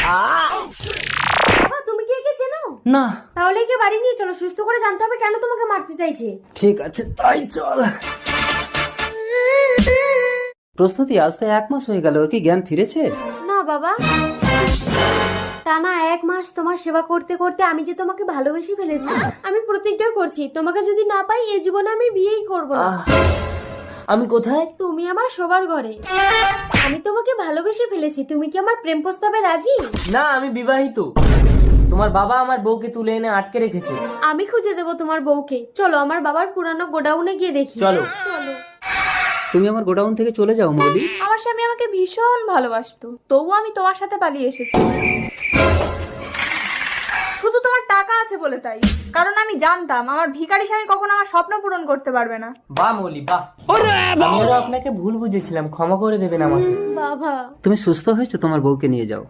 বাবা তুমি কি একে চেনো? না। তাহলে একে বাড়ি নিয়ে চলো, সুস্থ করে জানতে হবে কেন তোমাকে মারতে চাইছে। ঠিক আছে তাই চল। প্রস্তুতি আজ তো 1 মাস হয়ে গেল, কি জ্ঞান ফিরেছে? না বাবা, টানা 1 মাস তোমার সেবা করতে করতে আমি যে তোমাকে ভালোবেসে ফেলেছি। আমি প্রতিজ্ঞা করছি তোমাকে যদি না পাই এই জীবনে আমি বিয়েই করব না। আমি কোথায়? তুমি আমার শোবার ঘরে। আমি তোমাকে ভালোবেসে ফেলেছি, তুমি কি আমার প্রেম প্রস্তাবে রাজি? না, আমি বিবাহিত। তোমার বাবা আমার বউকে তুলে এনে আটকে রেখেছে। আমি খুঁজে দেবো তোমার বউকে। চলো আমার বাবার পুরানো গোডাউনে গিয়ে দেখি। চলো। চলো। তুমি আমার গোডাউন থেকে চলে যাও মৌলি। আমার স্বামী আমাকে ভীষণ ভালোবাসতো, তবুও আমি তোমার সাথে পালিয়ে এসেছি। শুধু তোমার টাকা আছে বলে তাই, কারণ আমি জানতাম আমার ভিখারি স্বামী কখনো আমার স্বপ্ন পূরণ করতে পারবে না। বাহ মৌলি বাহ, আমিও আপনাকে ভুল বুঝেছিলাম, ক্ষমা করে দেবেন আমাকে। বাবা তুমি সুস্থ হয়েছো, তোমার বউকে নিয়ে যাও।